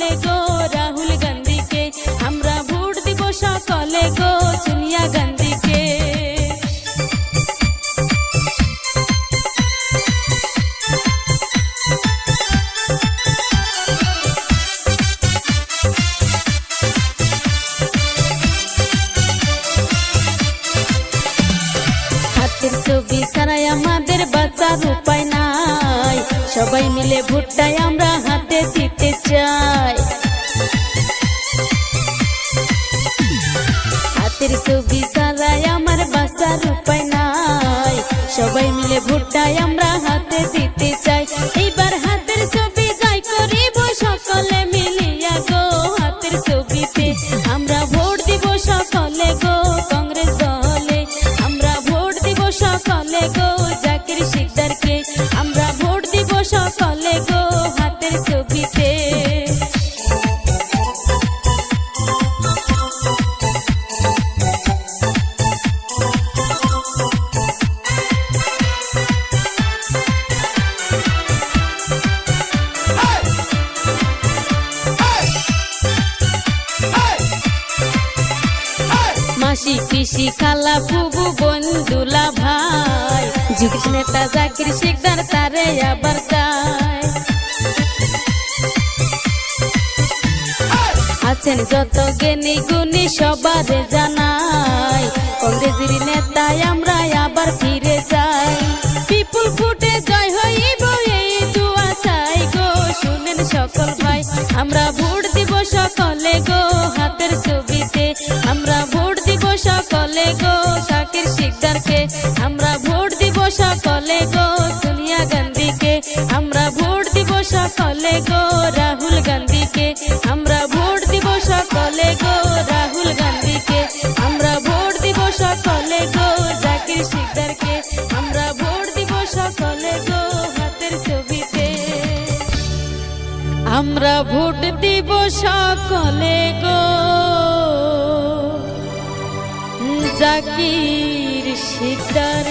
সকলে গো রাহুল গান্ধীকে, আমরা ভোট দিব সকলে গো সোনিয়া গান্ধীকে। হাতের ছবি ছাড়াই আমাদের বাঁচার উপায় নাই, সবাই মিলে ভোটটাই আমরা হাতে দিতে চাই। হাতের ছবি ছাড়াই আমার বাঁচার উপায় নাই, সবাই মিলে ভোটটাই আমরা হাতে দিতে চাই। এইবার হাতের ছবি যাই করিব সকলে মিলিয়া গো, হাতের ছবিতে আমরা ভোট দিব সকলে গো কংগ্রেস দলে, আমরা ভোট দিব সকলে গো জাকির শিকদারকে, আমরা ভোট দিব সকলে গো হাতের ছবিতে। মাসি পিসি খালা ফুবু বন্ধুলা ভাই, যুগ নেতা জাকির শিকদার তারে আবার চাই। আছেন যত জ্ঞানী গুণী সবারে জানাই, কংগ্রেসের নেতায় আমরা আবার ফিরে যাই। বিপুল ফুটে জয় হইব এই দুয়া চাই গো, শুনেন সকল ভাই আমরা ভোট দিব সকলে গো হাতের ছবিতে, আমরা ভোট দিব সকলে গো জাকির শিকদারকে, আমরা ভোট দিব সকলে গো সোনিয়া গান্ধীকে, আমরা ভোট দিব সকলে গো রাহুল গান্ধীকে, আমরা ভোট দিব সকলে গো রাহুল গান্ধীকে, আমরা ভোট দিব সকলে গো জাকির শিকদারকে, আমরা ভোট দিব সকলে গো হাতের ছবিতে, আমরা ভোট দিব সকলে গো জাকির শিকদার।